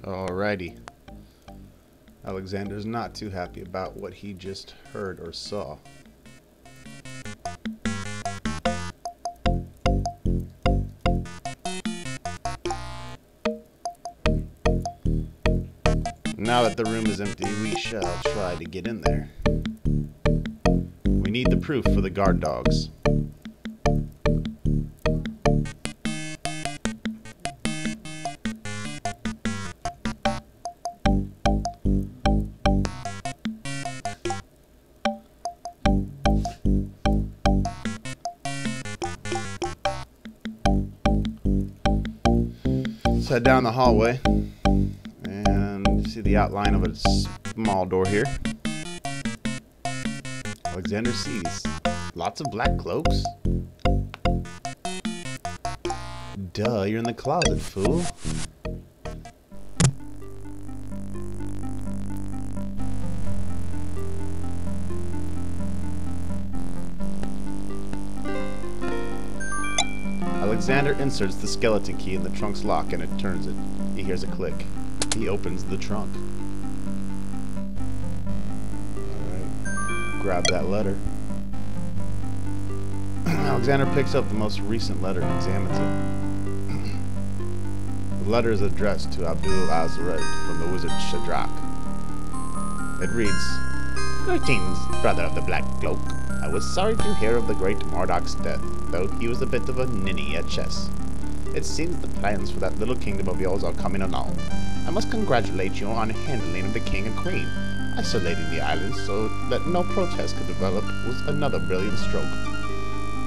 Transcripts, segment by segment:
Alrighty. Alexander's not too happy about what he just heard or saw. Now that the room is empty, we shall try to get in there. We need the proof for the guard dogs. Let's head down the hallway and see the outline of a small door here. Alexander sees lots of black cloaks. Duh, you're in the closet, fool. Alexander inserts the skeleton key in the trunk's lock and it turns it. He hears a click. He opens the trunk. Alright, grab that letter. Alexander picks up the most recent letter and examines it. The letter is addressed to Abdul Azaret from the wizard Shadrach. It reads, "Greetings, brother of the Black Cloak. I was sorry to hear of the great Marduk's death, though he was a bit of a ninny at chess. It seems the plans for that little kingdom of yours are coming along. I must congratulate you on handling of the king and queen. Isolating the islands so that no protest could develop was another brilliant stroke.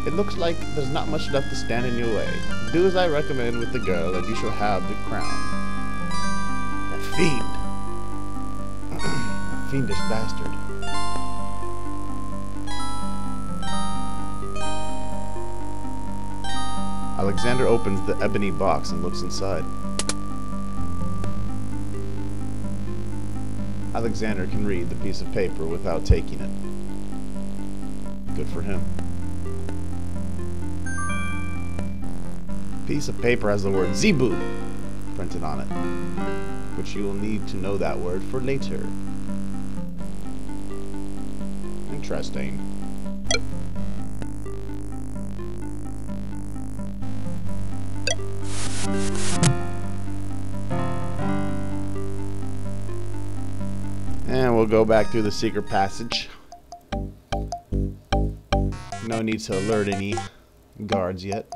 It looks like there's not much left to stand in your way. Do as I recommend with the girl, and you shall have the crown." That fiend! That fiendish bastard. Alexander opens the ebony box and looks inside. Alexander can read the piece of paper without taking it. Good for him. Piece of paper has the word Zebu printed on it, which you will need to know that word for later. Interesting. And we'll go back through the secret passage. No need to alert any guards yet.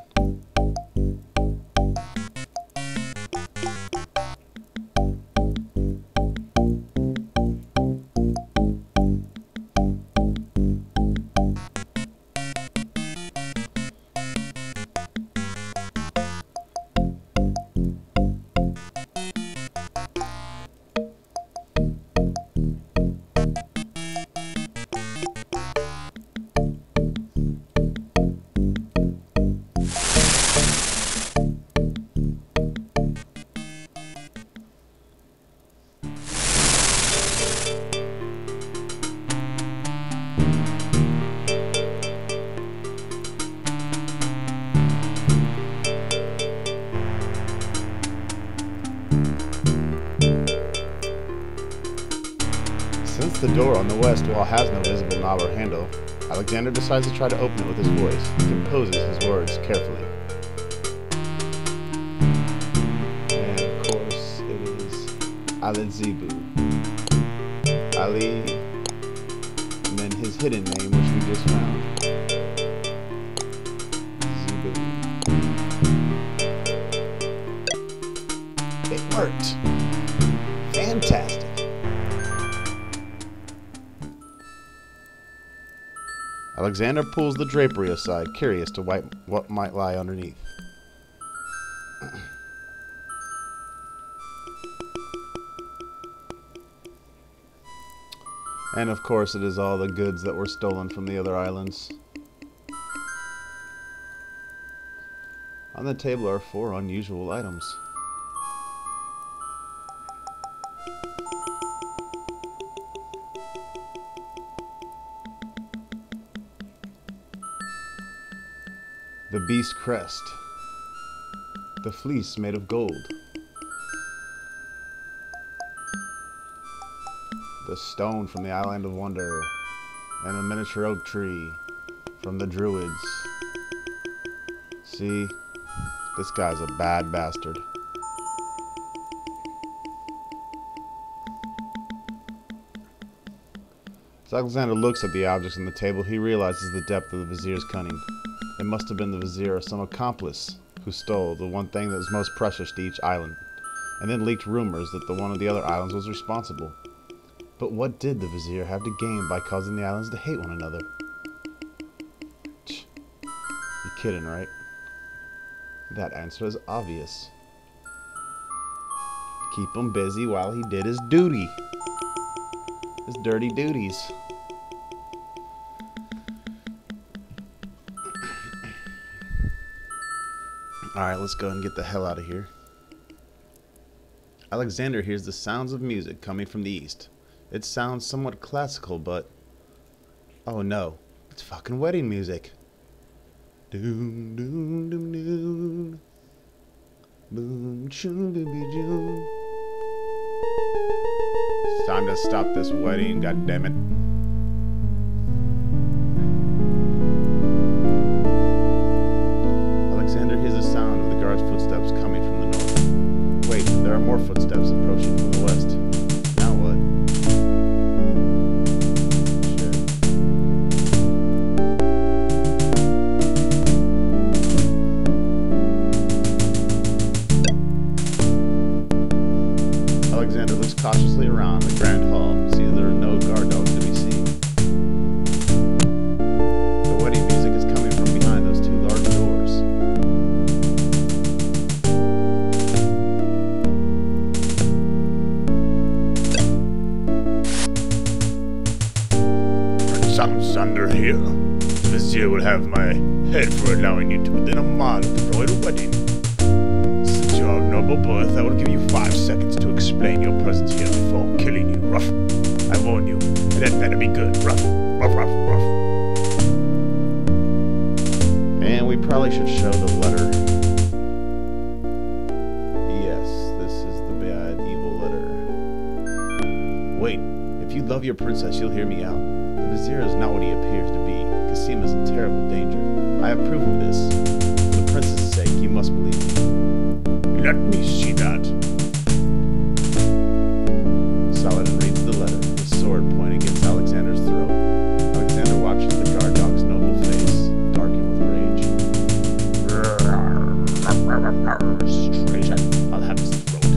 Since the door on the west wall has no visible knob or handle, Alexander decides to try to open it with his voice. He composes his words carefully. And of course, it is Ali Zebu. Ali, and then his hidden name, which we just found. Zebu. It worked. Fantastic. Alexander pulls the drapery aside, curious to what might lie underneath. And of course it is all the goods that were stolen from the other islands. On the table are 4 unusual items. The beast crest. The fleece made of gold. The stone from the Island of Wonder. And a miniature oak tree from the Druids. See? This guy's a bad bastard. As Alexander looks at the objects on the table, he realizes the depth of the Vizier's cunning. It must have been the Vizier or some accomplice who stole the one thing that was most precious to each island, and then leaked rumors that the one of the other islands was responsible. But what did the Vizier have to gain by causing the islands to hate one another? You kidding, right? That answer is obvious. Keep him busy while he did his duty. His dirty duties. Alright, let's go and get the hell out of here. Alexander hears the sounds of music coming from the east. It sounds somewhat classical, but... oh no, it's fucking wedding music. Doom, doom, doom, doom. Boom, choo, booby, choo. It's time to stop this wedding, goddammit. Alexander hears the sound of the guard's footsteps coming from the north. Wait, there are more footsteps approaching from the west. Now what? Alexander looks cautiously around the grand hall and sees there are no guard dogs to be seen. The wedding music is coming from behind those two large doors. Prince Alexander here. The Vizier will have my head for allowing you to within a mile of the royal wedding. Since you are of noble birth, I will give you 5 seconds to explain your presence here before killing you. Ruff. I warn you, it had better be good. Ruff, ruff, ruff, ruff. And we probably should show the letter. Yes, this is the bad, evil letter. Wait, if you love your princess, you'll hear me out. The Vizier is not what he appears to be. Cassim is in terrible danger. I approve of this. For the princess's sake, you must believe me. Let me see that. Saladin reads the letter, his sword pointing against Alexander's throat. Alexander watches the guard dog's noble face darken with rage. This is treason. I'll have his throat.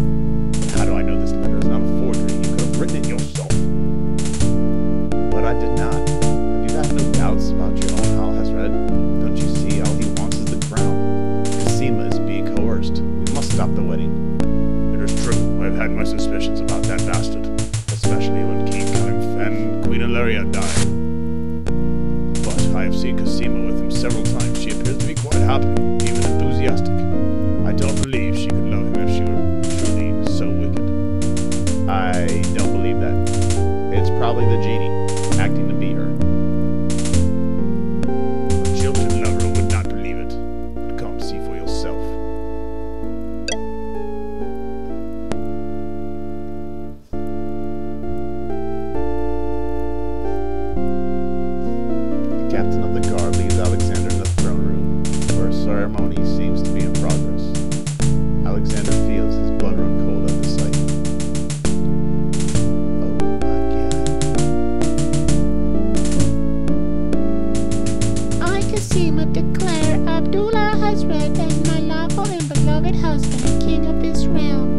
But how do I know this letter is not a forgery? You could have written it yourself. But I did not. Have you had no doubts about your own Hal Hasred? Don't you see all he wants is the crown? Cassima is being coerced. We must stop the wedding. It is true. I've had my suspicions about that bastard, especially when King Kalimf and Queen Ilaria died. But I have seen Cassima with him several times. She appears to be quite happy, even enthusiastic. I don't believe she could love him if she were truly so wicked. I don't believe that. It's probably the genie, acting to be her. A jilted lover would not believe it. But come see for yourself. The captain of the guard leads Alexander in the throne room, where a ceremony seems to be in progress. Alexander feels his blood run cold at the sight. Oh my god. I, Cassima, declare Abdullah Hasred as my lawful and beloved husband and king of this realm.